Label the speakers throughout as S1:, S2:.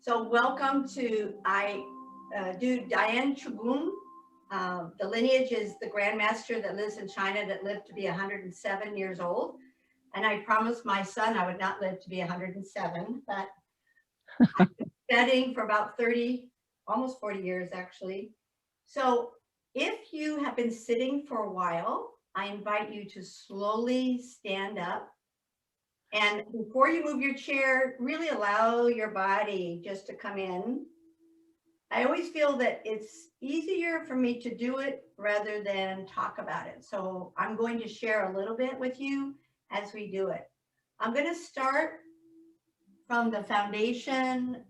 S1: So welcome to, I do Diane Qigong. The lineage is the grandmaster that lives in China that lived to be 107 years old. And I promised my son I would not live to be 107, but I've been studying for about 30, almost 40 years actually. So if you have been sitting for a while, I invite you to slowly stand up. And before you move your chair, really allow your body just to come in. I always feel that it's easier for me to do it rather than talk about it. So I'm going to share a little bit with you as we do it. I'm going to start from the foundation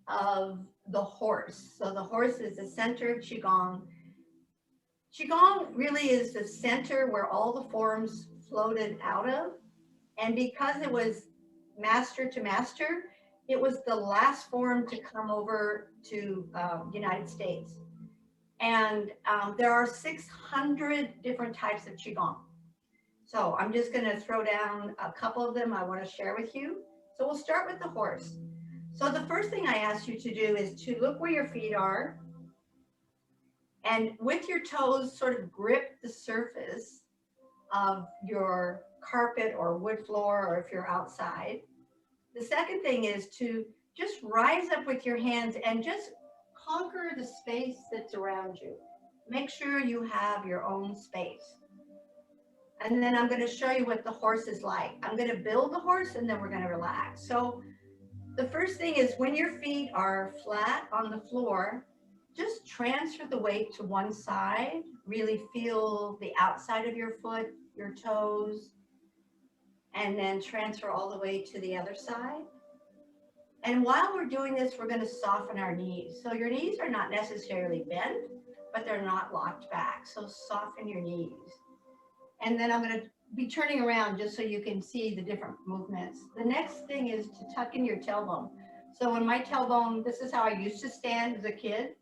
S1: of the horse. So the horse is the center of Qigong. Qigong really is the center where all the forms floated out of. And because it was master to master, it was the last form to come over to United States. And there are 600 different types of Qigong. So I'm just gonna throw down a couple of them I wanna share with you. So we'll start with the horse. So the first thing I ask you to do is to look where your feet are, and with your toes sort of grip the surface of your carpet or wood floor, or if you're outside. The second thing is to just rise up with your hands and just conquer the space that's around you. Make sure you have your own space. And then I'm going to show you what the horse is like. I'm going to build the horse and then we're going to relax. So the first thing is when your feet are flat on the floor, just transfer the weight to one side. Really feel the outside of your foot, your toes, and then transfer all the way to the other side. And while we're doing this, we're going to soften our knees. So your knees are not necessarily bent, but they're not locked back. So soften your knees. And then I'm going to be turning around just so you can see the different movements. The next thing is to tuck in your tailbone. So in my tailbone, this is how I used to stand as a kid,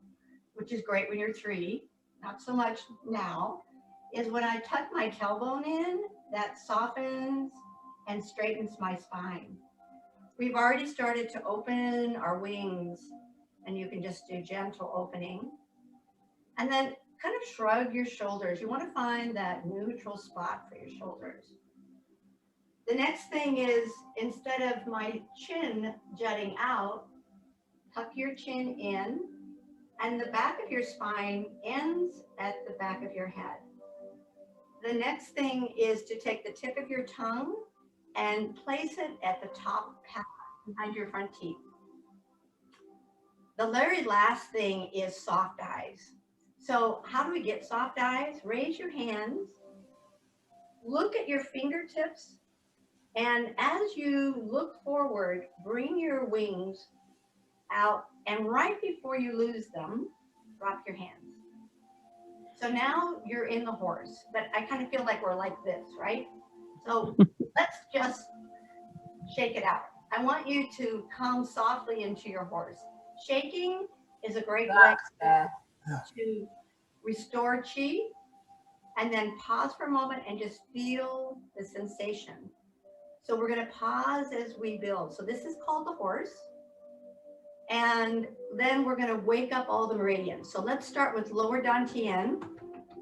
S1: which is great when you're 3, not so much now, is when I tuck my tailbone in, that softens and straightens my spine. We've already started to open our wings, and you can just do gentle opening. And then kind of shrug your shoulders. You want to find that neutral spot for your shoulders. The next thing is, instead of my chin jutting out, tuck your chin in, and the back of your spine ends at the back of your head. The next thing is to take the tip of your tongue and place it at the top palate behind your front teeth. The very last thing is soft eyes. So how do we get soft eyes? Raise your hands, look at your fingertips, and as you look forward, bring your wings out, and right before you lose them, drop your hands. So now you're in the horse, but I kind of feel like we're like this, right? So let's just shake it out. I want you to come softly into your horse. Shaking is a great way to restore chi, and then pause for a moment and just feel the sensation. So we're going to pause as we build. So this is called the horse. And then we're going to wake up all the meridians. So let's start with lower dantian.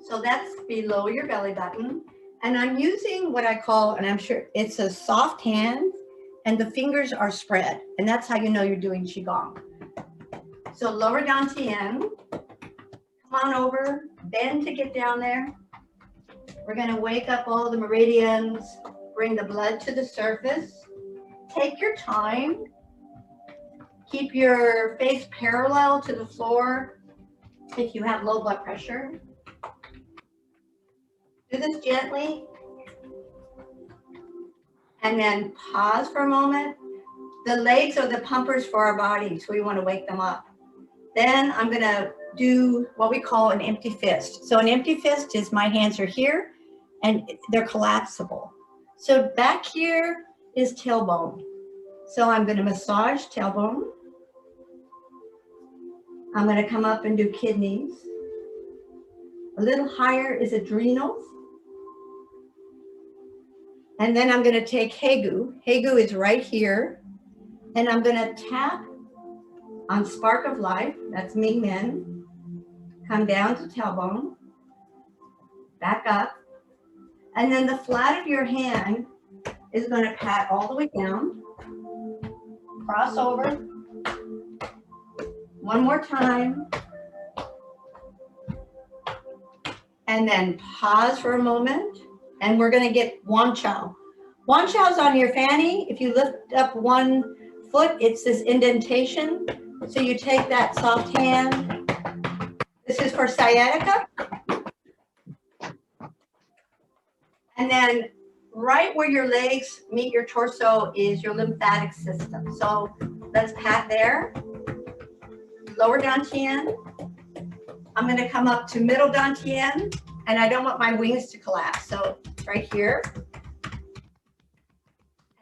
S1: So that's below your belly button. And I'm using what I call, and I'm sure it's a soft hand, and the fingers are spread. And that's how you know you're doing Qigong. So lower dantian, come on over, bend to get down there. We're going to wake up all the meridians, bring the blood to the surface. Take your time. Keep your face parallel to the floor if you have low blood pressure. Do this gently. And then pause for a moment. The legs are the pumpers for our body, so we want to wake them up. Then I'm going to do what we call an empty fist. So an empty fist is my hands are here and they're collapsible. So back here is tailbone. So I'm going to massage tailbone. I'm going to come up and do kidneys. A little higher is adrenals. And then I'm going to take Hegu. Hegu is right here. And I'm going to tap On spark of life, that's Ming Men. Come down to tailbone, back up. And then the flat of your hand is going to pat all the way down. Cross over. One more time. And then pause for a moment. And we're going to get Wan Chao. Wan Chao is on your fanny. If you lift up one foot, it's this indentation. So you take that soft hand. This is for sciatica. And then right where your legs meet your torso is your lymphatic system. So let's pat there. Lower dantian. I'm going to come up to middle dantian, and I don't want my wings to collapse. So right here.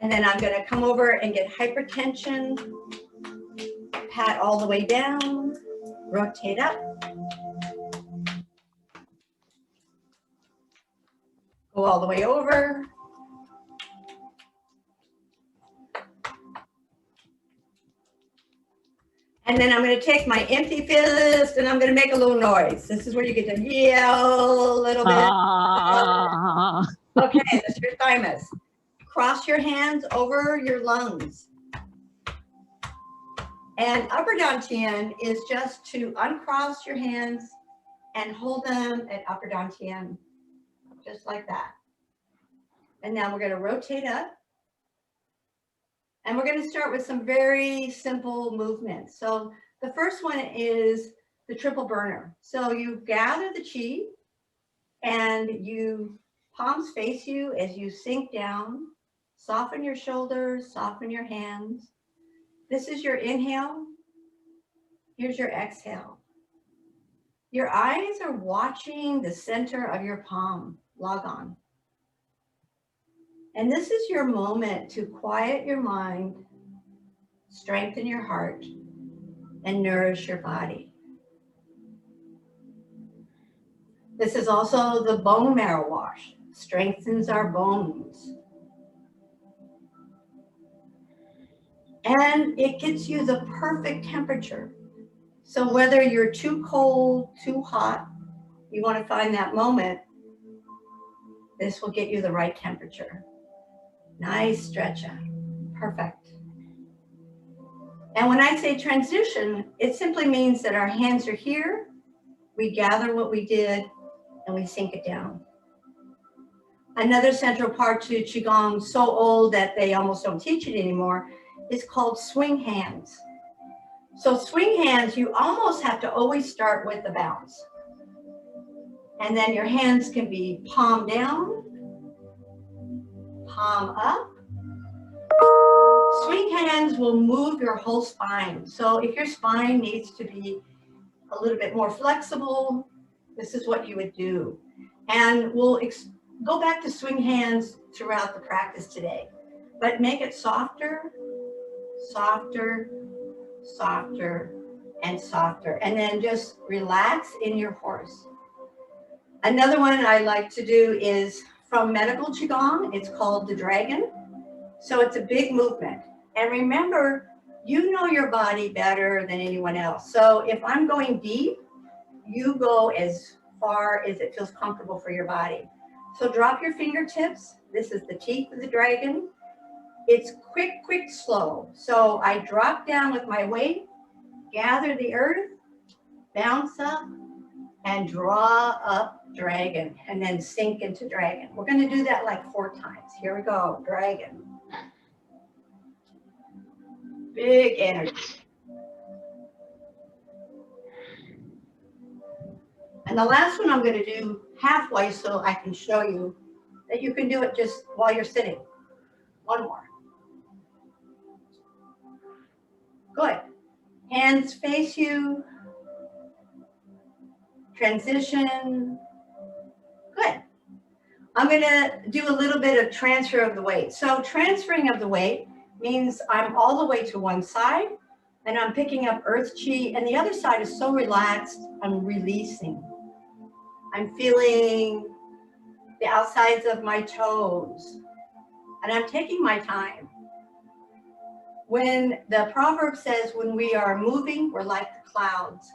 S1: And then I'm going to come over and get hypertension. Pat all the way down. Rotate up. Go all the way over. And then I'm going to take my empty fist and I'm going to make a little noise. This is where you get to yell a little bit. Okay, that's your thymus. Cross your hands over your lungs. And upper dantian is just to uncross your hands and hold them at upper dantian, just like that. And now we're going to rotate up. And we're going to start with some very simple movements. So the first one is the triple burner. So you gather the chi and you palms face you as you sink down. Soften your shoulders, soften your hands. This is your inhale. Here's your exhale. Your eyes are watching the center of your palm, log on. And this is your moment to quiet your mind, strengthen your heart, and nourish your body. This is also the bone marrow wash, strengthens our bones. And it gets you the perfect temperature. So whether you're too cold, too hot, you want to find that moment, this will get you the right temperature. Nice stretch out. Perfect. And when I say transition, it simply means that our hands are here, we gather what we did, and we sink it down. Another central part to Qigong, so old that they almost don't teach it anymore, is called swing hands. So swing hands, you almost have to always start with the bounce. And then your hands can be palm down, palm up. Swing hands will move your whole spine. So if your spine needs to be a little bit more flexible, this is what you would do. And we'll go back to swing hands throughout the practice today, but make it softer, softer, softer, and softer. And then just relax in your horse. Another one I like to do is from medical Qigong. It's called the dragon. So it's a big movement. And remember, you know your body better than anyone else. So if I'm going deep, you go as far as it feels comfortable for your body. So drop your fingertips. This is the teeth of the dragon. It's quick, quick, slow. So I drop down with my weight, gather the earth, bounce up, and draw up dragon, and then sink into dragon. We're going to do that like 4 times. Here we go, dragon. Big energy. And the last one I'm going to do halfway so I can show you that you can do it just while you're sitting. One more. Good. Hands face you. Transition. Good. I'm going to do a little bit of transfer of the weight. So transferring of the weight means I'm all the way to one side and I'm picking up earth chi, and the other side is so relaxed, I'm releasing. I'm feeling the outsides of my toes, and I'm taking my time. When the proverb says, when we are moving, we're like the clouds.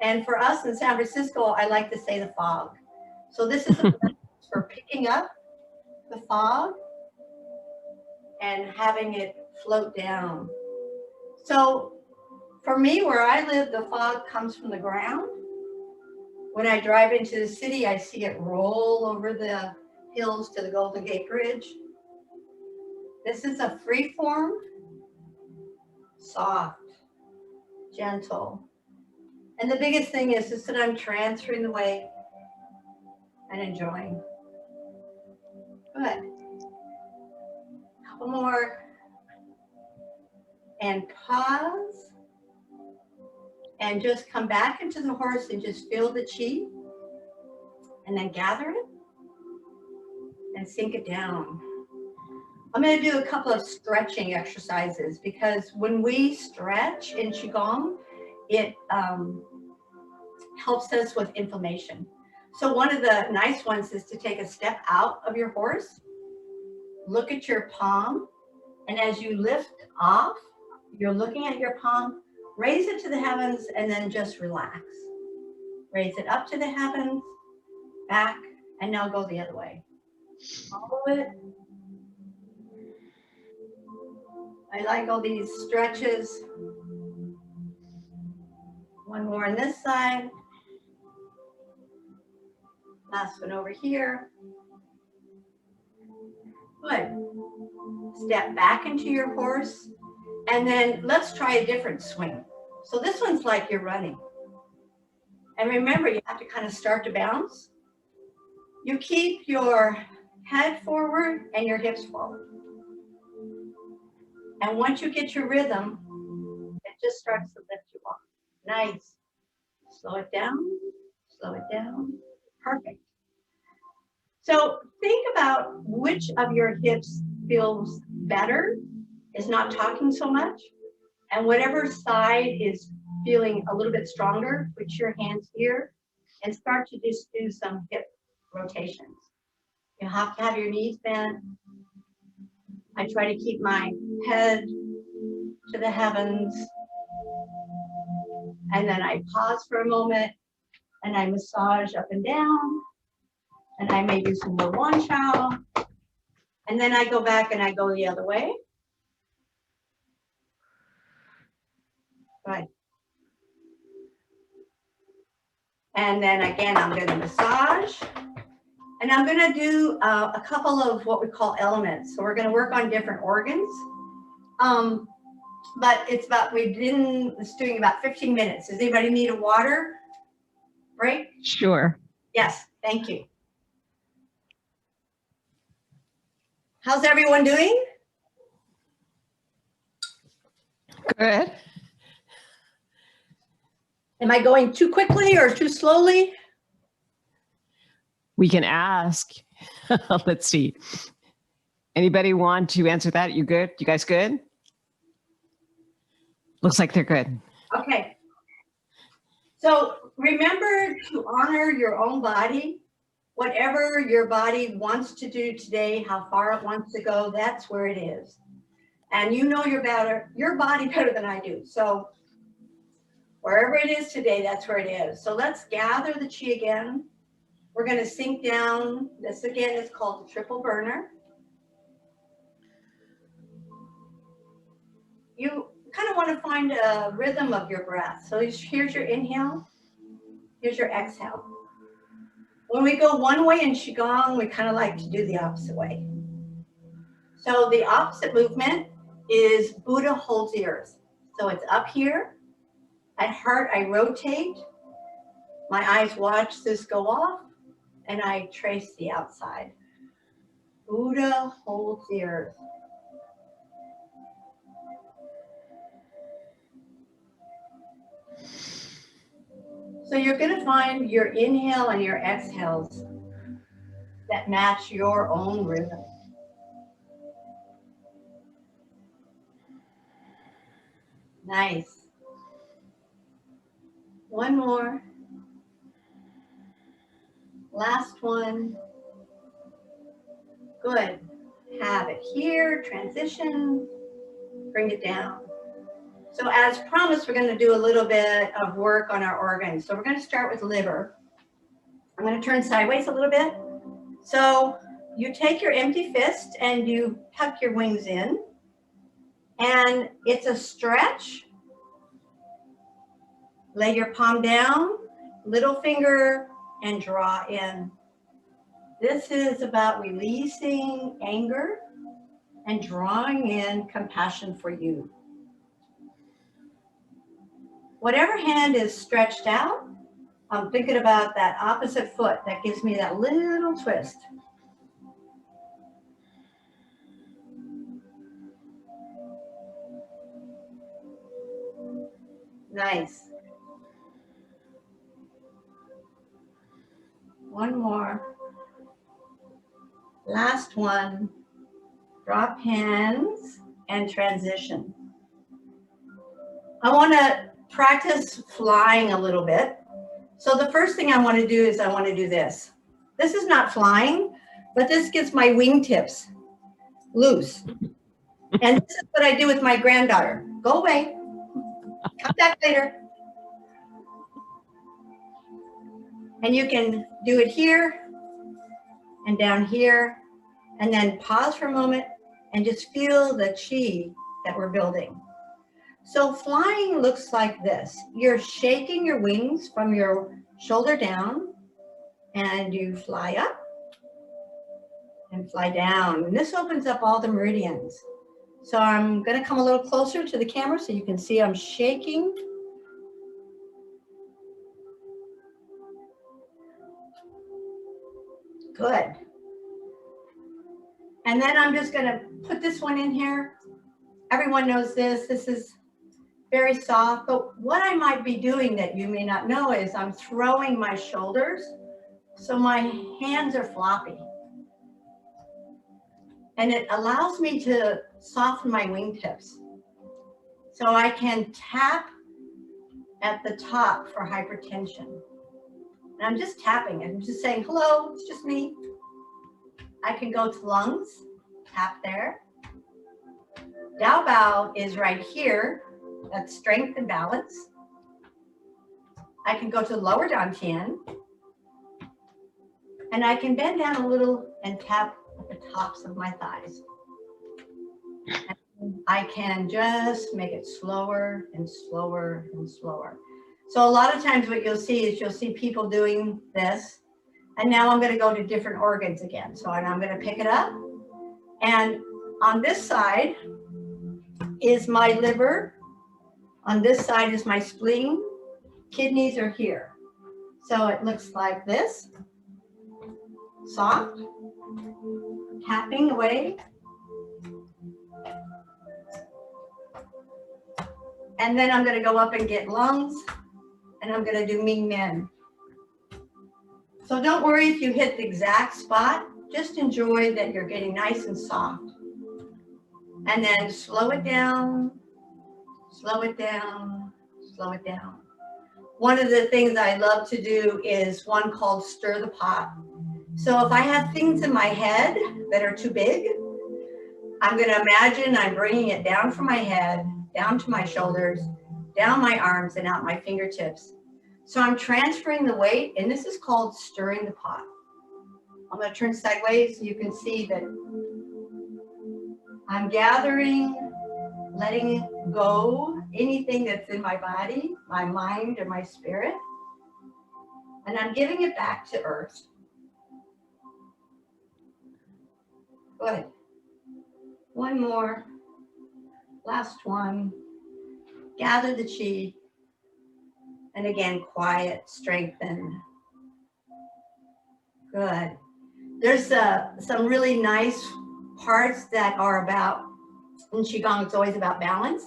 S1: And for us in San Francisco, I like to say the fog. So this is a practice for picking up the fog and having it float down. So for me, where I live, the fog comes from the ground. When I drive into the city, I see it roll over the hills to the Golden Gate Bridge. This is a free form, soft, gentle. And the biggest thing is that I'm transferring the weight and enjoying. Good. Couple more. And pause. And just come back into the horse and just feel the chi. And then gather it and sink it down. I'm going to do a couple of stretching exercises because when we stretch in Qigong, it helps us with inflammation. So one of the nice ones is to take a step out of your horse, look at your palm, and as you lift off, you're looking at your palm, raise it to the heavens, and then just relax. Raise it up to the heavens, back, and now go the other way. Follow it. I like all these stretches. One more on this side. Last one over here. Good. Step back into your horse. And then let's try a different swing. So this one's like you're running. And remember, you have to kind of start to bounce. You keep your head forward and your hips forward. And once you get your rhythm, it just starts to lift you up. Nice. Slow it down, slow it down. Perfect. So think about which of your hips feels better, is not talking so much, and whatever side is feeling a little bit stronger, put your hands here and start to just do some hip rotations. You have to have your knees bent. I try to keep my head to the heavens. And then I pause for a moment and I massage up and down. And I may do some more Wan Chao. And then I go back and I go the other way. Right. And then again, I'm going to massage. And I'm going to do a couple of what we call elements. So we're going to work on different organs. But it's doing about 15 minutes. Does anybody need a water break?
S2: Sure.
S1: Yes, thank you. How's everyone doing?
S2: Good.
S1: Am I going too quickly or too slowly?
S2: We can ask. Let's see. Anybody want to answer that? You good? You guys good? Looks like they're good.
S1: Okay. So remember to honor your own body. Whatever your body wants to do today, how far it wants to go, that's where it is. And you know your body better than I do. So wherever it is today, that's where it is. So let's gather the chi again. We're going to sink down. This again is called the triple burner. You kind of want to find a rhythm of your breath. So here's your inhale. Here's your exhale. When we go one way in Qigong, we kind of like to do the opposite way. So the opposite movement is Buddha holds the earth. So it's up here. At heart, I rotate. My eyes watch this go off, and I trace the outside. Buddha holds the earth. So you're going to find your inhale and your exhales that match your own rhythm. Nice. One more. Last one. Good. Have it here, transition. bring it down. So as promised, we're going to do a little bit of work on our organs. So we're going to start with liver. I'm going to turn sideways a little bit. So you take your empty fist and you tuck your wings in. And it's a stretch. Lay your palm down, little finger, and draw in. This is about releasing anger and drawing in compassion for you. Whatever hand is stretched out, I'm thinking about that opposite foot that gives me that little twist. Nice. One more. Last one. Drop hands and transition. I want to practice flying a little bit. So the first thing I want to do is I want to do this. This is not flying, but this gets my wingtips loose. And this is what I do with my granddaughter. Go away. Come back later. And you can do it here and down here, and then pause for a moment and just feel the chi that we're building. So flying looks like this. You're shaking your wings from your shoulder down, and you fly up and fly down. And this opens up all the meridians. So I'm going to come a little closer to the camera so you can see I'm shaking. Good. And then I'm just going to put this one in here. Everyone knows this. This is very soft, but what I might be doing that you may not know is I'm throwing my shoulders, so my hands are floppy. And it allows me to soften my wingtips. So I can tap at the top for hypertension. And I'm just tapping, I'm just saying, hello, it's just me. I can go to lungs, tap there. Dao Bao is right here. That's strength and balance. I can go to lower dantian. And I can bend down a little and tap at the tops of my thighs. And I can just make it slower and slower and slower. So a lot of times what you'll see is you'll see people doing this. And now I'm going to go to different organs again. So I'm going to pick it up. And on this side is my liver. On this side is my spleen. Kidneys are here. So it looks like this. Soft. Tapping away. And then I'm going to go up and get lungs. And I'm going to do Ming Men. So don't worry if you hit the exact spot. Just enjoy that you're getting nice and soft. And then slow it down, slow it down, slow it down. One of the things I love to do is one called stir the pot. So if I have things in my head that are too big, I'm going to imagine I'm bringing it down from my head, down to my shoulders, down my arms, and out my fingertips. So I'm transferring the weight, and this is called stirring the pot. I'm going to turn sideways so you can see that I'm gathering, letting go anything that's in my body, my mind, or my spirit, and I'm giving it back to earth. Good. One more. Last one. Gather the chi. And again, quiet, strengthen. Good. There's some really nice parts that are about, in Qigong, it's always about balance.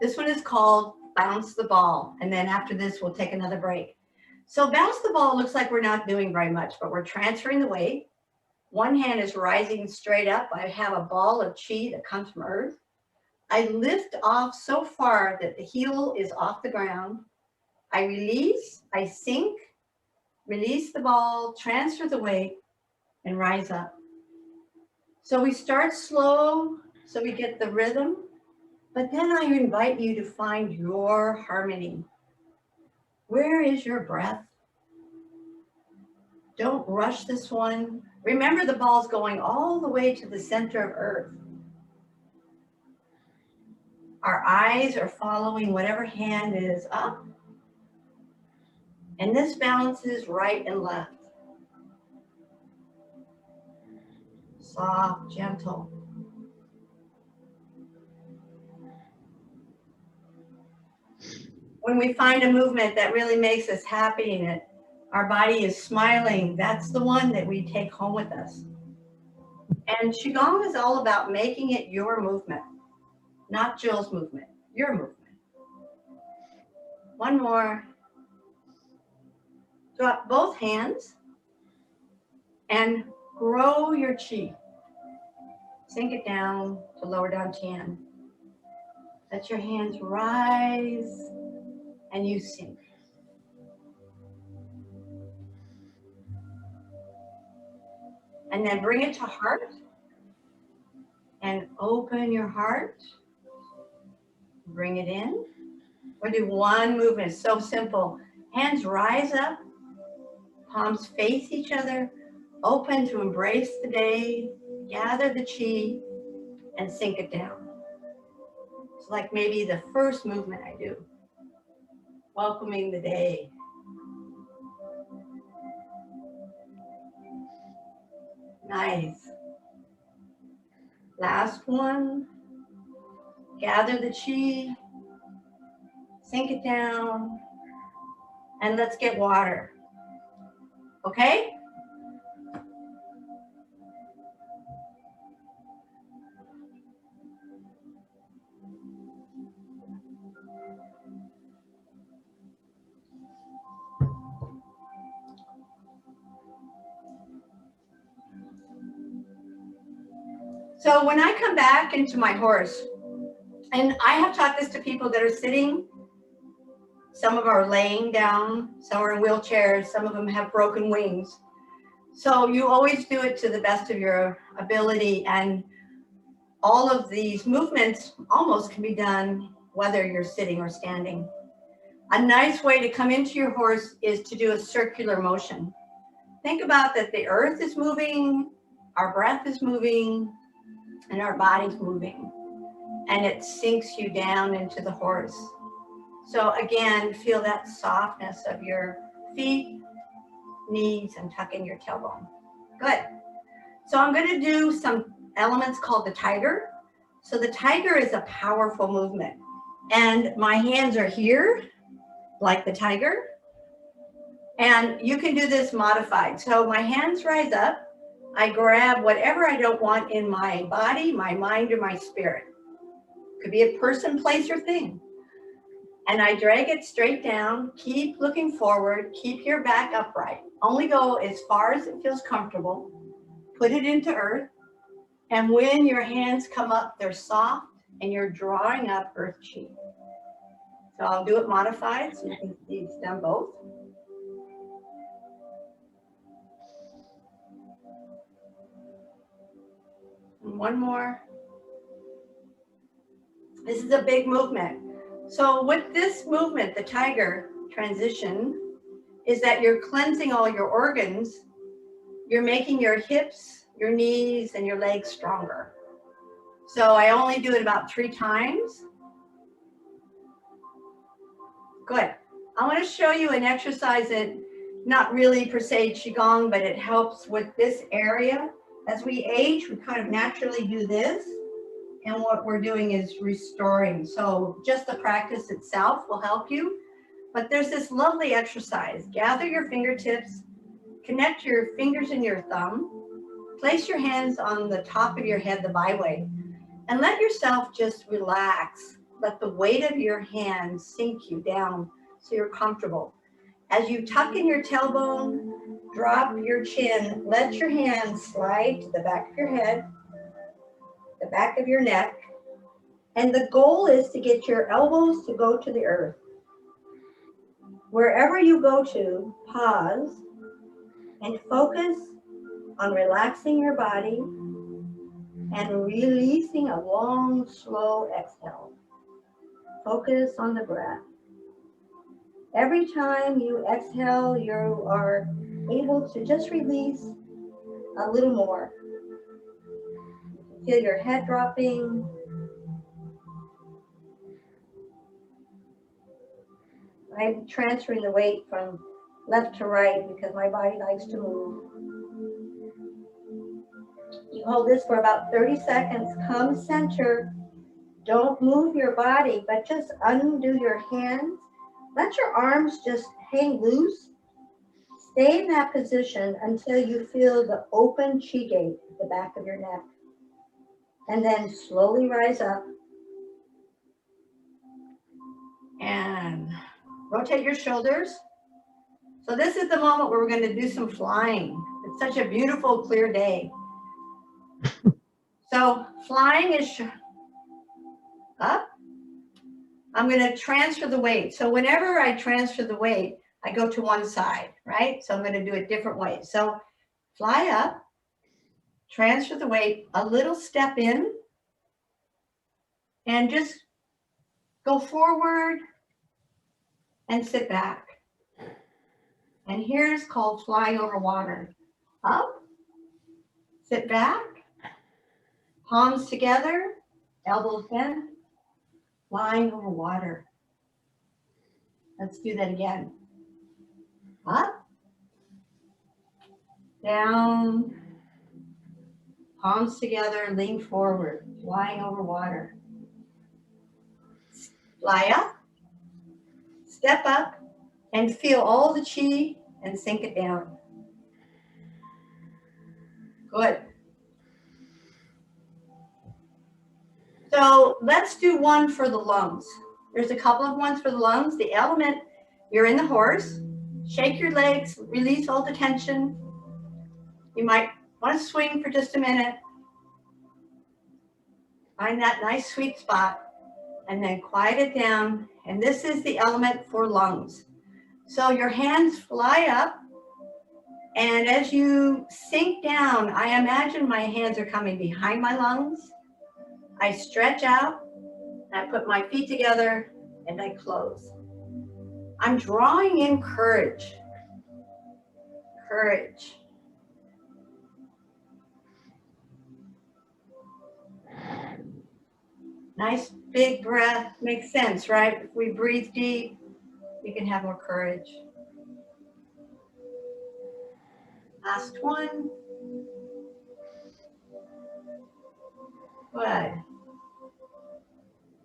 S1: This one is called bounce the ball. And then after this, we'll take another break. So bounce the ball looks like we're not doing very much, but we're transferring the weight. One hand is rising straight up. I have a ball of chi that comes from earth. I lift off so far that the heel is off the ground. I release, I sink, release the ball, transfer the weight, and rise up. So we start slow, so we get the rhythm, But then I invite you to find your harmony. Where is your breath? Don't rush this one. Remember, the ball's going all the way to the center of Earth. Our eyes are following whatever hand is up. And this balances right and left. Soft, gentle. When we find a movement that really makes us happy and our body is smiling, that's the one that we take home with us. And Qigong is all about making it your movement, not Jill's movement, your movement. One more. Drop both hands and grow your chi. Sink it down to lower down Tian. Let your hands rise and you sink. And then bring it to heart and open your heart. Bring it in. We'll do one movement. It's so simple. Hands rise up, palms face each other, open to embrace the day, gather the chi, and sink it down. It's like maybe the first movement I do. Welcoming the day. Nice. Last one. Gather the chi, sink it down, and let's get water. Okay? So when I come back into my horse, and I have taught this to people that are sitting, some of them are laying down, some are in wheelchairs, some of them have broken wings. So you always do it to the best of your ability, and all of these movements almost can be done whether you're sitting or standing. A nice way to come into your horse is to do a circular motion. Think about that the earth is moving, our breath is moving, and our body's moving. And it sinks you down into the horse. So again, feel that softness of your feet, knees, and tuck in your tailbone. Good. So I'm going to do some elements called the tiger. So the tiger is a powerful movement. And my hands are here, like the tiger. And you can do this modified. So my hands rise up. I grab whatever I don't want in my body, my mind, or my spirit. Could be a person, place, or thing. And I drag it straight down. Keep looking forward. Keep your back upright. Only go as far as it feels comfortable. Put it into earth. And when your hands come up, they're soft and you're drawing up earth chi. So I'll do it modified so you can see it's done both. And one more. This is a big movement. So with this movement, the tiger transition, is that you're cleansing all your organs. You're making your hips, your knees, and your legs stronger. So I only do it about 3 times. Good. I want to show you an exercise that not really per se Qigong, but it helps with this area. As we age, we kind of naturally do this. And what we're doing is restoring. So just the practice itself will help you. But there's this lovely exercise. Gather your fingertips, connect your fingers and your thumb, place your hands on the top of your head, the byway, and let yourself just relax. Let the weight of your hands sink you down so you're comfortable. As you tuck in your tailbone, drop your chin, let your hands slide to the back of your head, the back of your neck, and the goal is to get your elbows to go to the earth. Wherever you go to, pause and focus on relaxing your body and releasing a long, slow exhale. Focus on the breath. Every time you exhale, you are able to just release a little more. Feel your head dropping. I'm transferring the weight from left to right because my body likes to move. You hold this for about 30 seconds. Come center. Don't move your body, but just undo your hands. Let your arms just hang loose. Stay in that position until you feel the open chi gate at the back of your neck. And then slowly rise up. And rotate your shoulders. So this is the moment where we're going to do some flying. It's such a beautiful, clear day. So flying is up. I'm going to transfer the weight. So whenever I transfer the weight, I go to one side, right? So I'm going to do it different ways. So fly up, transfer the weight, a little step in, and just go forward and sit back. And here's called flying over water. Up, sit back, palms together, elbows bent, flying over water. Let's do that again. Up, down, palms together, lean forward, flying over water. Fly up, step up, and feel all the chi and sink it down. Good. So let's do one for the lungs. There's a couple of ones for the lungs. The element, you're in the horse. Shake your legs, release all the tension. You might want to swing for just a minute. Find that nice sweet spot and then quiet it down. And this is the element for lungs. So your hands fly up. And as you sink down, I imagine my hands are coming behind my lungs. I stretch out, I put my feet together, and I close. I'm drawing in courage. Courage. Nice big breath. Makes sense, right? If we breathe deep, we can have more courage. Last one. Good.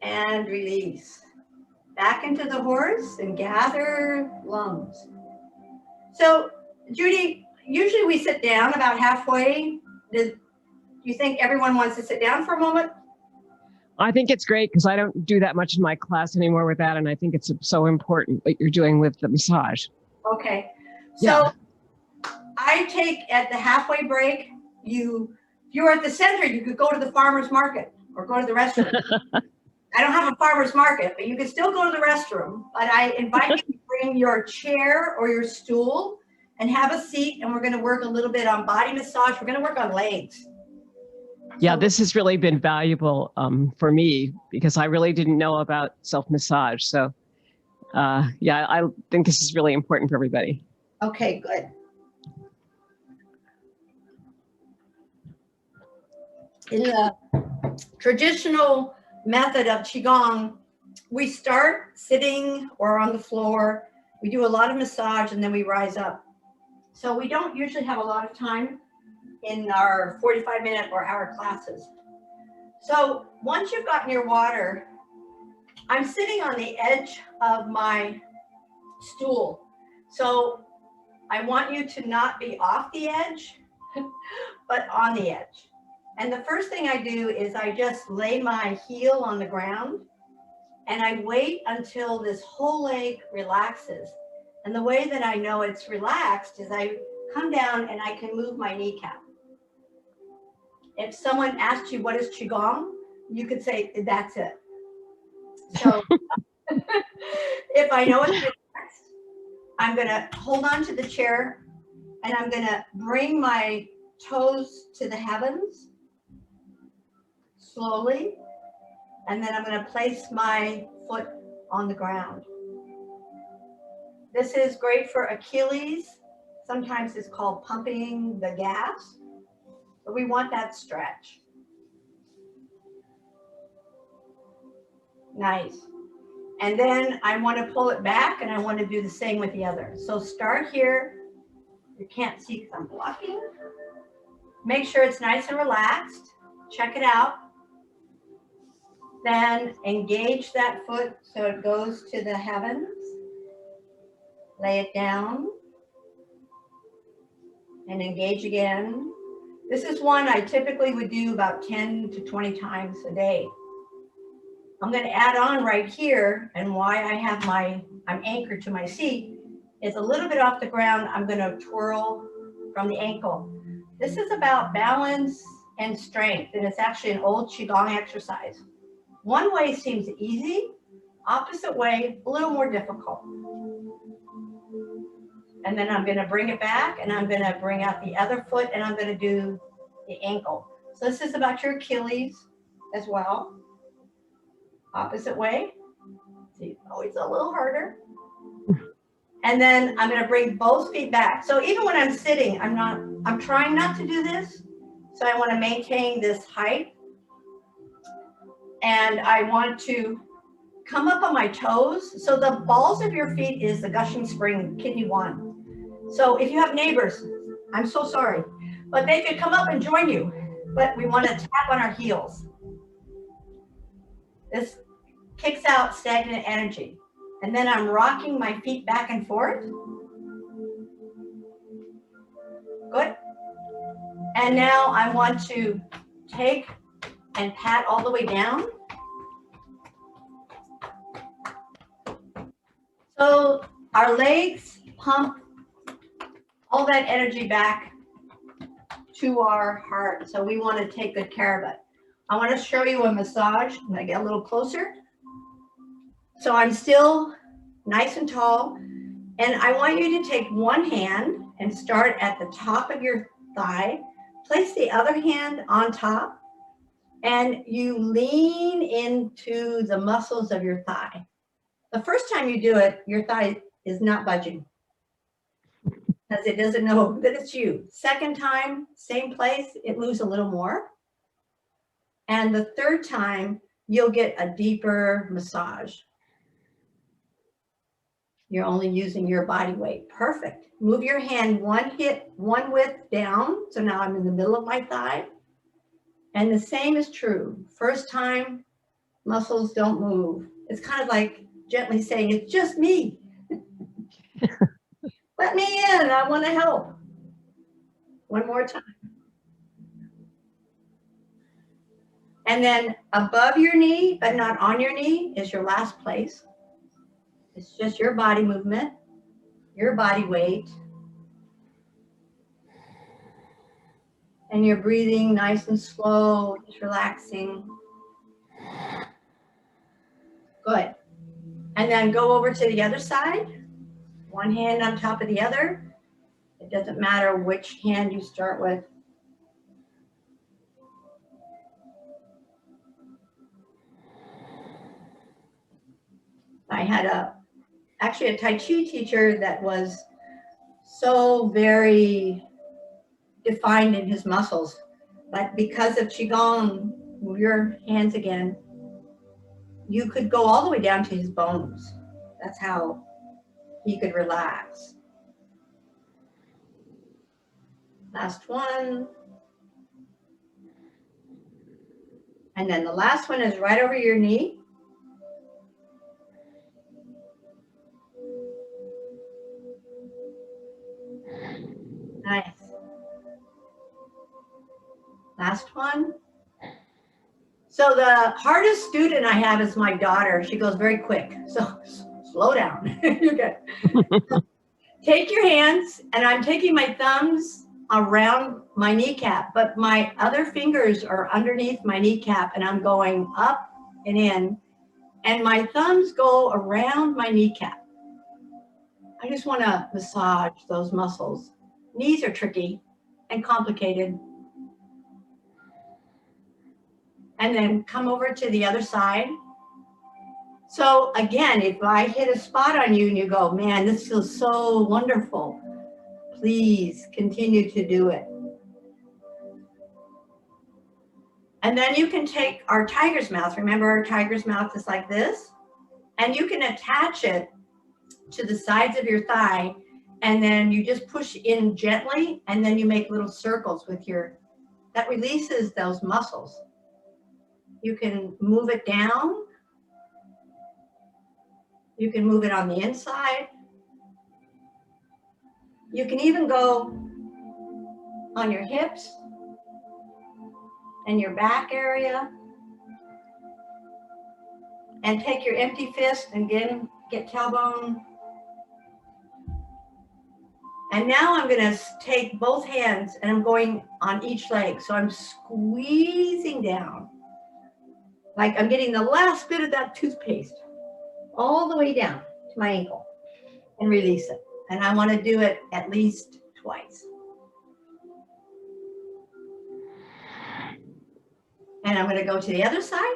S1: And release. Back into the horse and gather lungs. So, Judy, usually we sit down about halfway. Do you think everyone wants to sit down for a moment?
S2: I think it's great because I don't do that much in my class anymore with that. And I think it's so important what you're doing with the massage.
S1: Okay. So I take at the halfway break, if you're at the center, you could go to the farmer's market or go to the restroom. I don't have a farmer's market, but you can still go to the restroom. But I invite you to bring your chair or your stool and have a seat. And we're going to work a little bit on body massage. We're going to work on legs.
S2: Yeah, this has really been valuable for me because I really didn't know about self-massage. So yeah, I think this is really important for everybody.
S1: Okay, good. In the traditional method of Qigong, we start sitting or on the floor. We do a lot of massage and then we rise up. So we don't usually have a lot of time in our 45-minute or hour classes. So once you've gotten your water, I'm sitting on the edge of my stool. So I want you to not be off the edge, but on the edge. And the first thing I do is I just lay my heel on the ground and I wait until this whole leg relaxes. And the way that I know it's relaxed is I come down and I can move my kneecap. If someone asked you what is Qigong, you could say, that's it. So if I know it's relaxed, I'm gonna hold on to the chair and I'm gonna bring my toes to the heavens slowly. And then I'm going to place my foot on the ground. This is great for Achilles. Sometimes it's called pumping the gas, but we want that stretch. Nice. And then I want to pull it back, and I want to do the same with the other. So start here. You can't see because I'm blocking. Make sure it's nice and relaxed. Check it out. Then engage that foot so it goes to the heavens. Lay it down. And engage again. This is one I typically would do about 10 to 20 times a day. I'm going to add on right here, and why I have I'm anchored to my seat, is a little bit off the ground. I'm going to twirl from the ankle. This is about balance and strength, and it's actually an old Qigong exercise. One way seems easy, opposite way, a little more difficult. And then I'm going to bring it back, and I'm going to bring out the other foot, and I'm going to do the ankle. So this is about your Achilles as well. Opposite way. See, always a little harder. And then I'm going to bring both feet back. So even when I'm sitting, I'm trying not to do this. So I want to maintain this height. And I want to come up on my toes. So the balls of your feet is the gushing spring, kidney 1. So if you have neighbors, I'm so sorry, but they could come up and join you. But we want to tap on our heels. This kicks out stagnant energy. And then I'm rocking my feet back and forth. Good. And now I want to take and pat all the way down. So our legs pump all that energy back to our heart. So we want to take good care of it. I want to show you a massage. I'm going to get a little closer. So I'm still nice and tall. And I want you to take one hand and start at the top of your thigh. Place the other hand on top. And you lean into the muscles of your thigh. The first time you do it, your thigh is not budging because it doesn't know that it's you. Second time, same place, it moves a little more. And the third time, you'll get a deeper massage. You're only using your body weight. Perfect. Move your hand one width down. So now I'm in the middle of my thigh. And the same is true. First time, muscles don't move. It's kind of like gently saying, it's just me. Let me in, I want to help. One more time. And then above your knee, but not on your knee, is your last place. It's just your body movement, your body weight. And you're breathing nice and slow, just relaxing. Good. And then go over to the other side. One hand on top of the other. It doesn't matter which hand you start with. I had actually a Tai Chi teacher that was so very defined in his muscles, but because of Qigong, move your hands again, you could go all the way down to his bones. That's how he could relax. Last one. And then the last one is right over your knee. Nice. Last one. So the hardest student I have is my daughter. She goes very quick. So slow down. You're good. Take your hands, and I'm taking my thumbs around my kneecap, but my other fingers are underneath my kneecap, and I'm going up and in, and my thumbs go around my kneecap. I just want to massage those muscles. Knees are tricky and complicated. and then come over to the other side. So again, if I hit a spot on you and you go, man, this feels so wonderful, please continue to do it. And then you can take our tiger's mouth. Remember, our tiger's mouth is like this, and you can attach it to the sides of your thigh, and then you just push in gently, and then you make little circles with that releases those muscles. You can move it down. You can move it on the inside. You can even go on your hips and your back area, and take your empty fist and get tailbone. And now I'm going to take both hands and I'm going on each leg. So I'm squeezing down, like I'm getting the last bit of that toothpaste all the way down to my ankle, and release it. And I want to do it at least twice. And I'm going to go to the other side.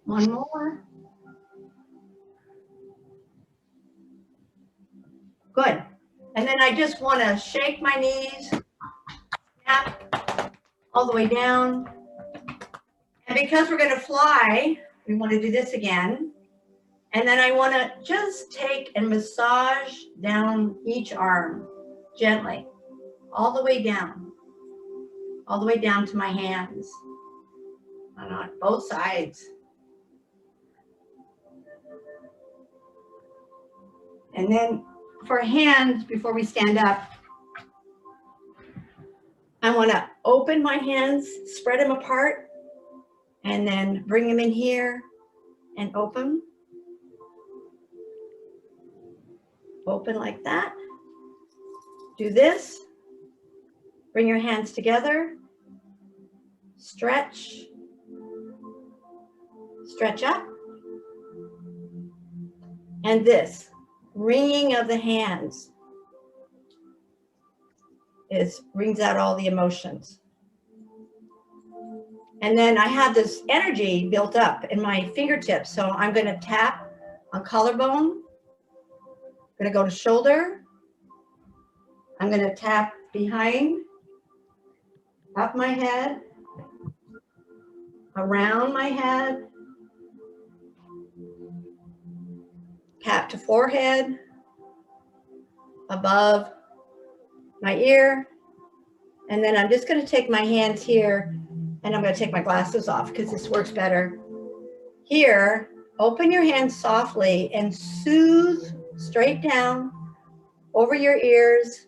S1: One more. Good. And then I just want to shake my knees, snap all the way down. And because we're going to fly, we want to do this again. And then I want to just take and massage down each arm gently, all the way down to my hands, and on both sides. And then for hands, before we stand up, I want to open my hands, spread them apart, and then bring them in here and open. Open like that. Do this. Bring your hands together. Stretch. Stretch up. And this. Wringing of the hands brings out all the emotions. And then I have this energy built up in my fingertips. So I'm going to tap on collarbone. I'm going to go to shoulder. I'm going to tap behind, up my head, around my head, tap to forehead, above my ear. And then I'm just going to take my hands here, and I'm going to take my glasses off because this works better. Here, open your hands softly and soothe straight down over your ears.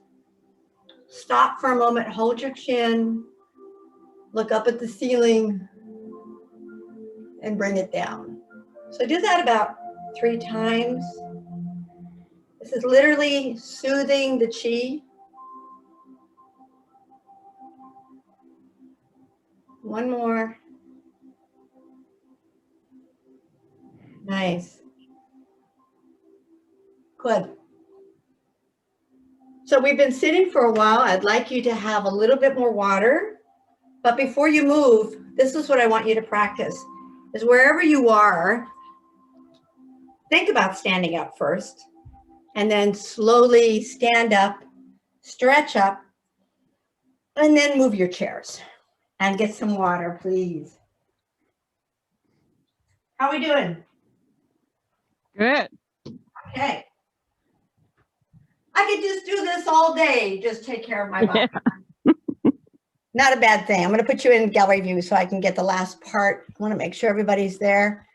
S1: Stop for a moment, hold your chin, look up at the ceiling, and bring it down. So do that about 3 times. This is literally soothing the chi. One more. Nice. Good. So we've been sitting for a while. I'd like you to have a little bit more water. But before you move, this is what I want you to practice. Is wherever you are, think about standing up first. And then slowly stand up, stretch up, and then move your chairs. And get some water, please. How are we doing?
S2: Good.
S1: Okay. I could just do this all day, just take care of my body. Yeah. Not a bad thing. I'm going to put you in gallery view so I can get the last part. I want to make sure everybody's there.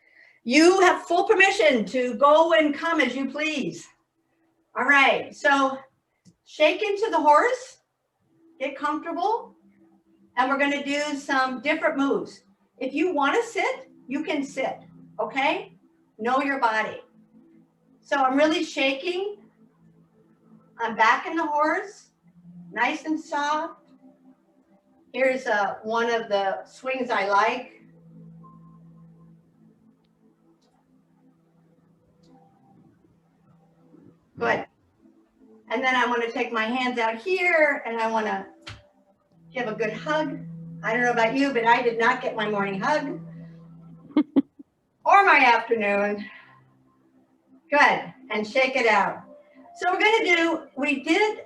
S1: You have full permission to go and come as you please. All right. So shake into the horse. Get comfortable. And we're going to do some different moves. If you want to sit, you can sit. Okay? Know your body. So I'm really shaking. I'm back in the horse, nice and soft. Here's one of the swings I like. Good. And then I want to take my hands out here and I want to Give a good hug. I don't know about you, but I did not get my morning hug or my afternoon. Good. And shake it out. So we did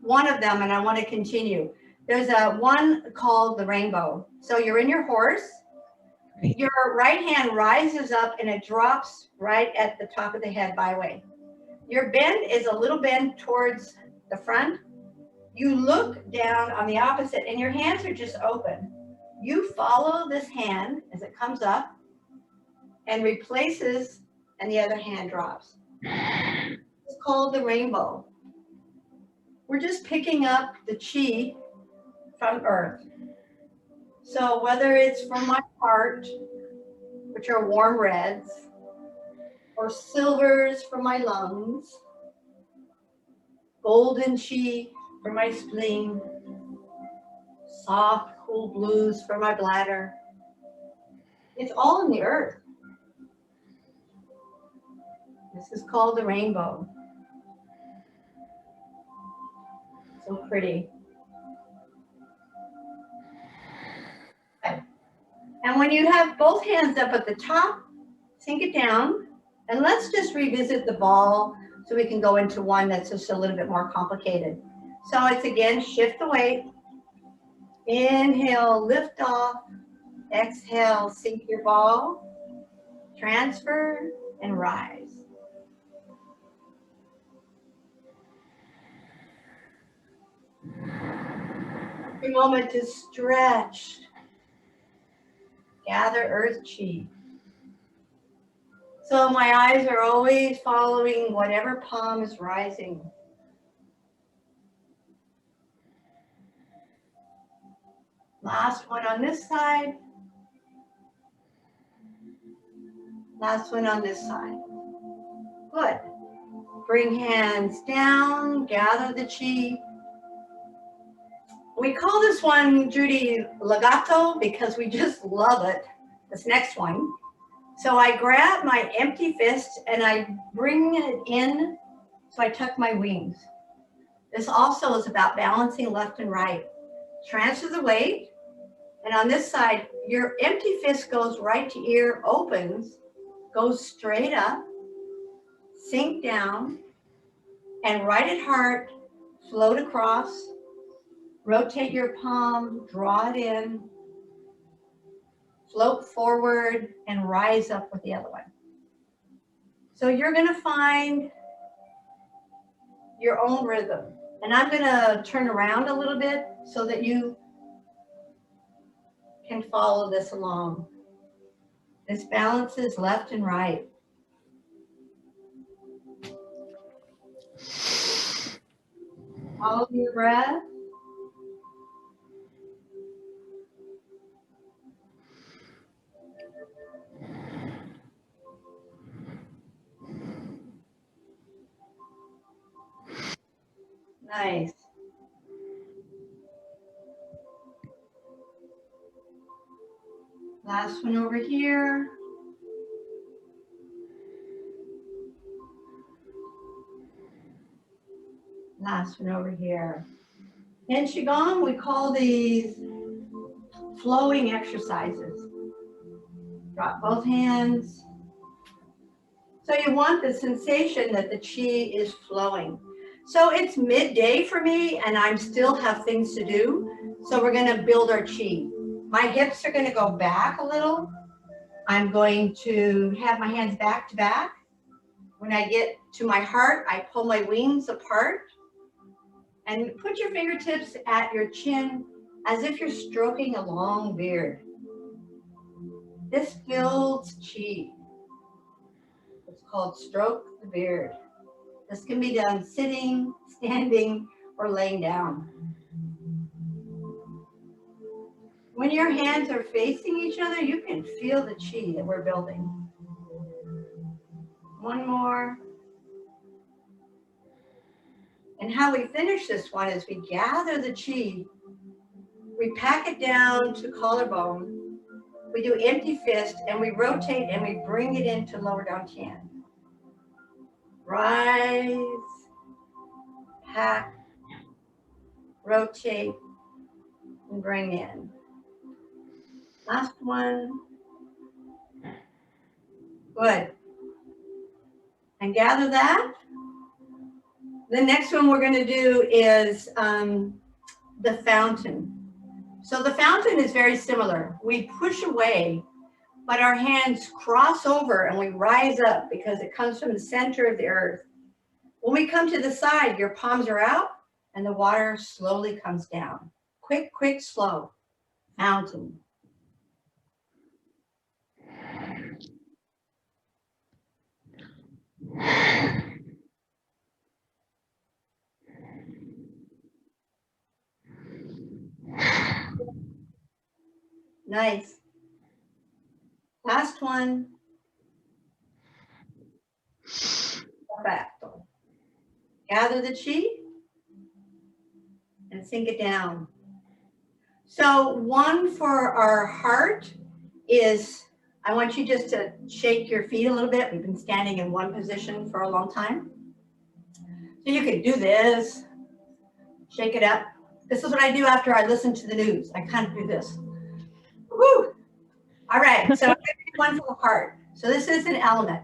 S1: one of them, and I want to continue. There's one called the rainbow. So you're in your horse.
S2: Great.
S1: Your right hand rises up and it drops right at the top of the head byway. Your bend is a little bend towards the front. You look down on the opposite and your hands are just open. You follow this hand as it comes up and replaces, and the other hand drops. It's called the rainbow. We're just picking up the chi from earth. So whether it's from my heart, which are warm reds, or silvers from my lungs, golden chi for my spleen, soft, cool blues for my bladder. It's all in the earth. This is called the rainbow. So pretty. And when you have both hands up at the top, sink it down. And let's just revisit the ball so we can go into one that's just a little bit more complicated. So it's again, shift the weight. Inhale, lift off. Exhale, sink your ball. Transfer and rise. A moment to stretch. Gather earth chi. So my eyes are always following whatever palm is rising. Last one on this side. Last one on this side. Good. Bring hands down, gather the chi. We call this one, Judy, legato, because we just love it. This next one. So I grab my empty fist and I bring it in, so I tuck my wings. This also is about balancing left and right. Transfer the weight, and on this side, your empty fist goes right to ear, opens, goes straight up, sink down, and right at heart, float across, rotate your palm, draw it in, float forward, and rise up with the other one. So you're gonna find your own rhythm. And I'm gonna turn around a little bit so that you can follow this along. This balances left and right. Follow your breath. Nice. Last one over here. Last one over here. In Qigong, we call these flowing exercises. Drop both hands. So you want the sensation that the chi is flowing. So it's midday for me and I still have things to do. So we're gonna build our chi. My hips are gonna go back a little. I'm going to have my hands back to back. When I get to my heart, I pull my wings apart and put your fingertips at your chin as if you're stroking a long beard. This builds chi. It's called stroke the beard. This can be done sitting, standing, or laying down. When your hands are facing each other, you can feel the chi that we're building. One more. And how we finish this one is we gather the chi, we pack it down to collarbone, we do empty fist, and we rotate and we bring it into lower dantian. Rise, pack, rotate, and bring in. Last one. Good. And gather that. The next one we're going to do is the fountain. So the fountain is very similar. We push away, but our hands cross over and we rise up because it comes from the center of the earth. When we come to the side, your palms are out and the water slowly comes down. Quick, quick, slow. Fountain. Nice. Last one. Perfecto. Gather the chi and sink it down. So one for our heart is, I want you just to shake your feet a little bit. We've been standing in one position for a long time. So you could do this, shake it up. This is what I do after I listen to the news. I kind of do this. Woo! All right, so I'm going to do one for the heart. So this is an element.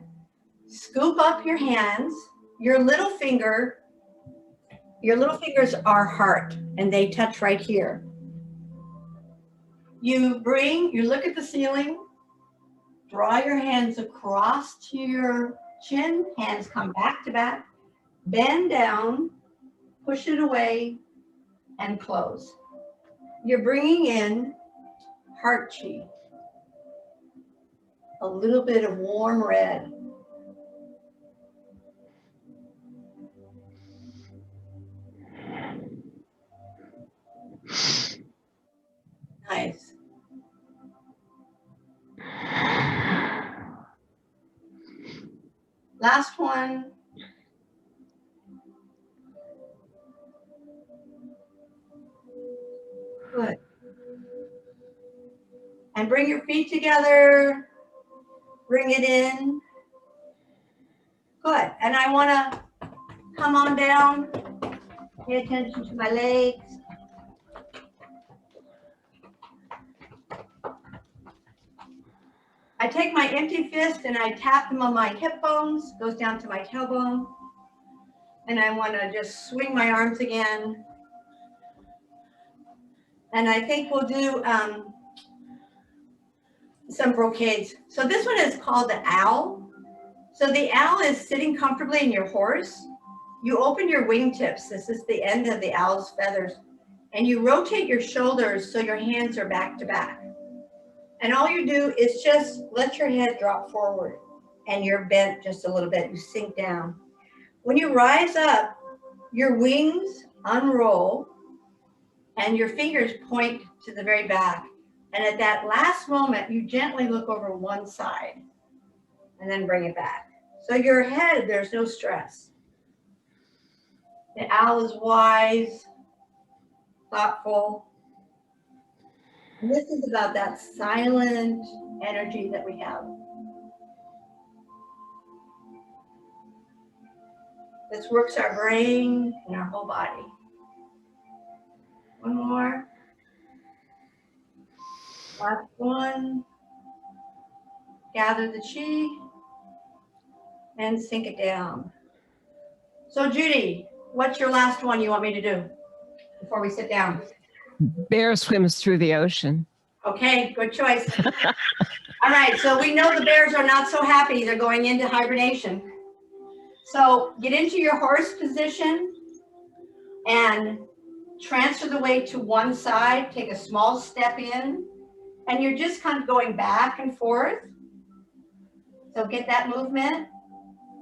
S1: Scoop up your hands. Your little fingers are heart, and they touch right here. You look at the ceiling, draw your hands across to your chin, hands come back to back, bend down, push it away, and close. You're bringing in heart chi, a little bit of warm red. Nice. Last one. Good. And bring your feet together. Bring it in. Good. And I want to come on down. Pay attention to my legs. I take my empty fist and I tap them on my hip bones, goes down to my tailbone. And I want to just swing my arms again. And I think we'll do some brocades. So this one is called the owl. So the owl is sitting comfortably in your horse. You open your wingtips. This is the end of the owl's feathers. And you rotate your shoulders so your hands are back to back. And all you do is just let your head drop forward and you're bent just a little bit. You sink down. When you rise up, your wings unroll and your fingers point to the very back. And at that last moment, you gently look over one side and then bring it back. So your head, there's no stress. The owl is wise, thoughtful. And this is about that silent energy that we have. This works our brain and our whole body. One more. Last one. Gather the chi and sink it down. So Judy, what's your last one you want me to do before we sit down?
S2: Bear swims through the ocean.
S1: Okay, good choice. All right, so we know the bears are not so happy. They're going into hibernation. So get into your horse position and transfer the weight to one side. Take a small step in, and you're just kind of going back and forth. So get that movement.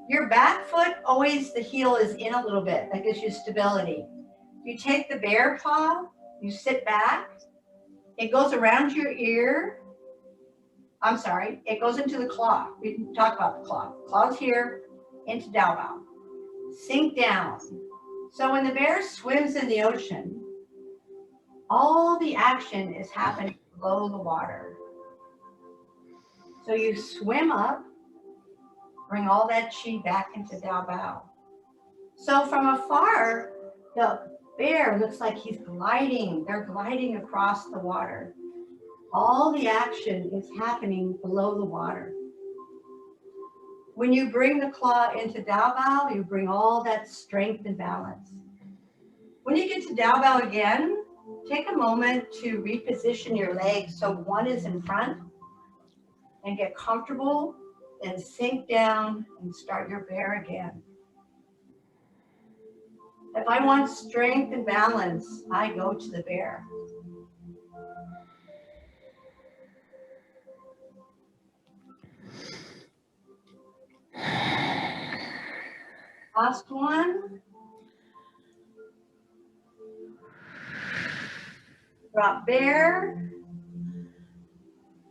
S1: Your back foot, always the heel is in a little bit. That gives you stability. You take the bear paw, you sit back. It goes around your ear. I'm sorry, it goes into the claw. We can talk about the claw. Claw's here, into Dao Bao. Sink down. So when the bear swims in the ocean, all the action is happening below the water. So you swim up, bring all that chi back into Dao Bao. So from afar, the bear looks like he's gliding. They're gliding across the water. All the action is happening below the water. When you bring the claw into Dao Bao, you bring all that strength and balance. When you get to Dao Bao again, take a moment to reposition your legs so one is in front and get comfortable, then sink down and start your bear again. If I want strength and balance, I go to the bear. Last one. Drop bear.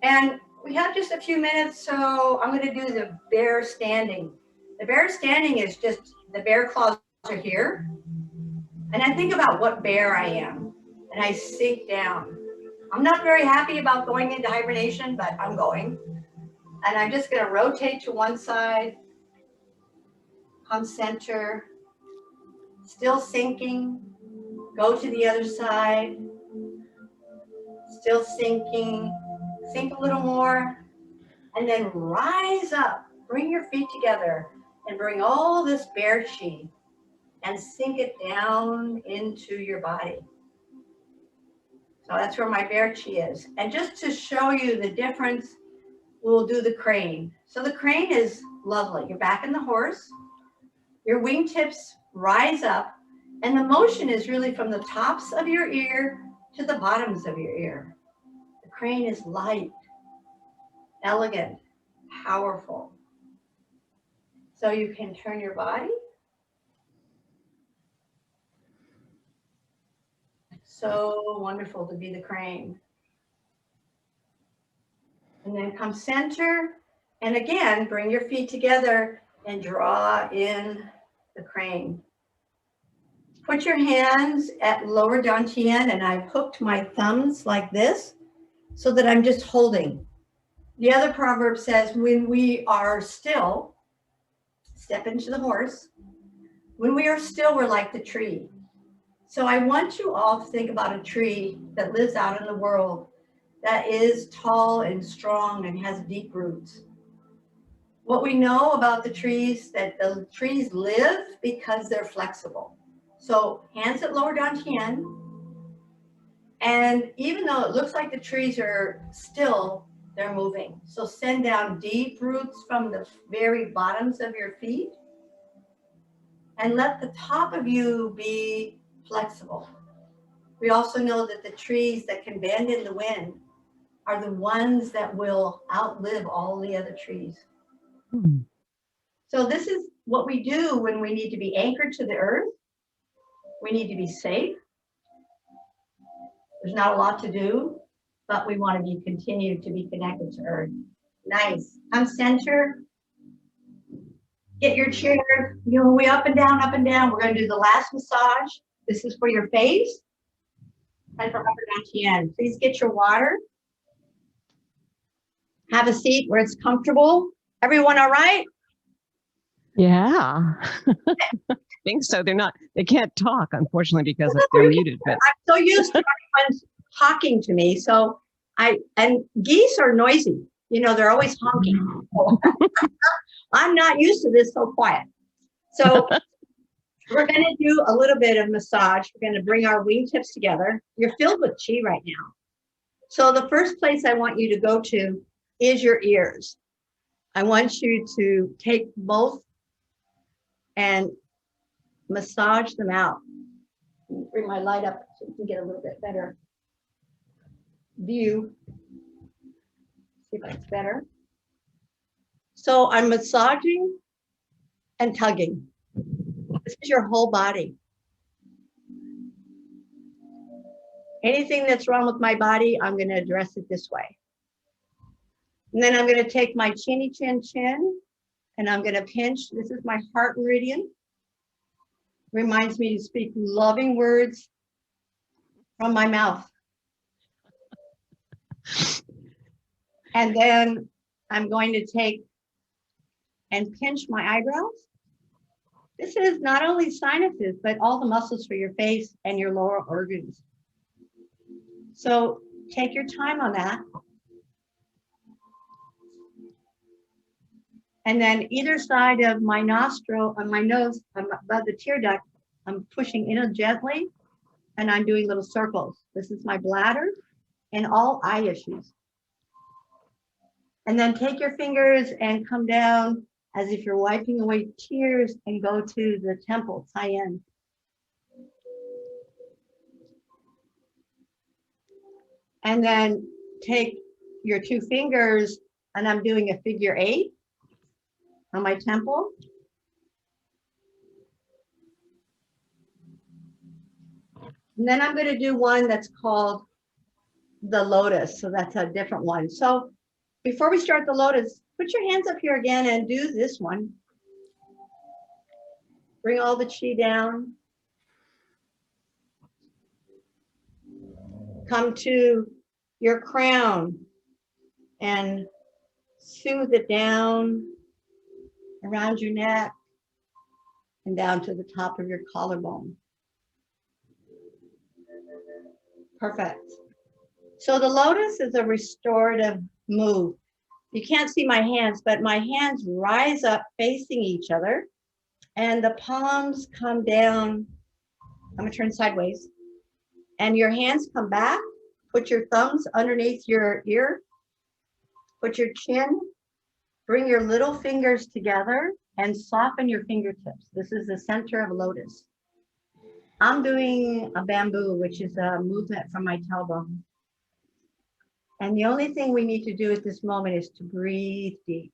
S1: And we have just a few minutes, so I'm going to do the bear standing. The bear standing is just the bear claws are here. And I think about what bear I am. And I sink down. I'm not very happy about going into hibernation, but I'm going. And I'm just going to rotate to one side, come center, still sinking, go to the other side, still sinking, sink a little more, and then rise up, bring your feet together and bring all this bear chi and sink it down into your body. So that's where my bear chi is. And just to show you the difference, we'll do the crane. So the crane is lovely. You're back in the horse, your wingtips rise up, and the motion is really from the tops of your ear to the bottoms of your ear. The crane is light, elegant, powerful. So you can turn your body. So wonderful to be the crane. And then come center. And again, bring your feet together and draw in the crane. Put your hands at lower dantian, and I've hooked my thumbs like this so that I'm just holding. The other proverb says, when we are still, step into the horse. When we are still, we're like the tree. So I want you all to think about a tree that lives out in the world that is tall and strong and has deep roots. What we know about the trees, that the trees live because they're flexible. So hands at lower dantian. And even though it looks like the trees are still, they're moving. So send down deep roots from the very bottoms of your feet. And let the top of you be flexible. We also know that the trees that can bend in the wind are the ones that will outlive all the other trees. So this is what we do when we need to be anchored to the earth. We need to be safe. There's not a lot to do, but we want to be continued to be connected to earth. Nice. Come center. Get your chair, way up and down, up and down. We're going to do the last massage. This is for your face and for upper dantian. Please get your water. Have a seat where it's comfortable. Everyone all right?
S2: Yeah. I think so. They can't talk, unfortunately, because they're muted. But
S1: I'm so used to everyone talking to me. So and geese are noisy. They're always honking. I'm not used to this so quiet. So we're going to do a little bit of massage. We're going to bring our wingtips together. You're filled with chi right now. So the first place I want you to go to is your ears. I want you to take both and massage them out. Bring my light up so you can get a little bit better view. See if that's better. So I'm massaging and tugging. This is your whole body. Anything that's wrong with my body, I'm going to address it this way. And then I'm going to take my chinny chin chin and I'm going to pinch. This is my heart meridian. Reminds me to speak loving words from my mouth. And then I'm going to take and pinch my eyebrows. This is not only sinuses, but all the muscles for your face and your lower organs. So take your time on that. And then either side of my nostril, on my nose, above the tear duct, I'm pushing in gently and I'm doing little circles. This is my bladder and all eye issues. And then take your fingers and come down as if you're wiping away tears and go to the temple, T'ai Chi. And then take your two fingers and I'm doing a figure 8 on my temple. And then I'm going to do one that's called the lotus. So that's a different one. So before we start the lotus, put your hands up here again and do this one. Bring all the chi down. Come to your crown and soothe it down around your neck and down to the top of your collarbone. Perfect. So the lotus is a restorative move. You can't see my hands, but my hands rise up facing each other and the palms come down. I'm gonna turn sideways. And your hands come back. Put your thumbs underneath your ear. Put your chin. Bring your little fingers together and soften your fingertips. This is the center of lotus. I'm doing a bamboo, which is a movement from my tailbone. And the only thing we need to do at this moment is to breathe deep.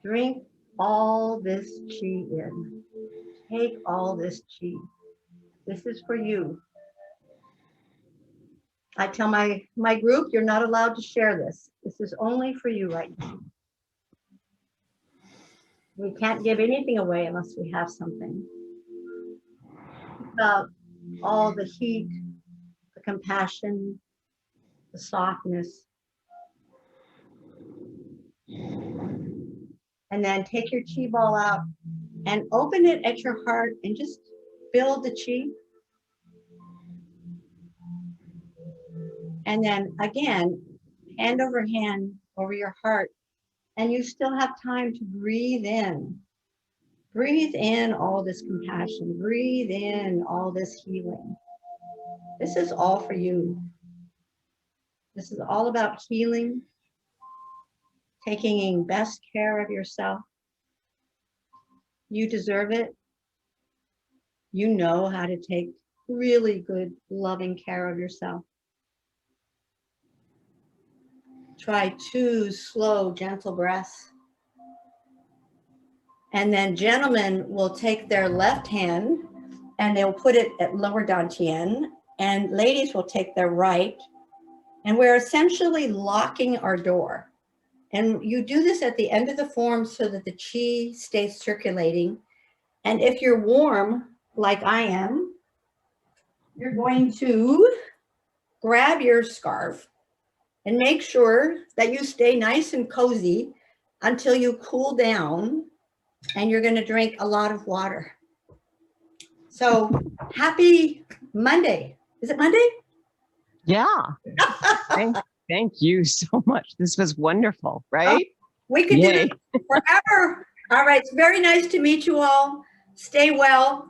S1: Drink all this chi in. Take all this chi. This is for you. I tell my group, you're not allowed to share this. This is only for you right now. We can't give anything away unless we have something. About all the heat, the compassion, the softness. And then take your chi ball out and open it at your heart and just feel the chi. And then again, hand over your heart. And you still have time to breathe in. Breathe in all this compassion. Breathe in all this healing. This is all for you. This is all about healing, taking best care of yourself. You deserve it. You know how to take really good, loving care of yourself. Try 2 slow, gentle breaths. And then gentlemen will take their left hand and they'll put it at lower dantian, and ladies will take their right. And we're essentially locking our door. And you do this at the end of the form so that the chi stays circulating. And if you're warm, like I am, you're going to grab your scarf and make sure that you stay nice and cozy until you cool down, and you're going to drink a lot of water. So happy Monday. Is it Monday?
S2: Yeah. Thank you so much. This was wonderful, right?
S1: We could do this forever. All right. It's very nice to meet you all. Stay well.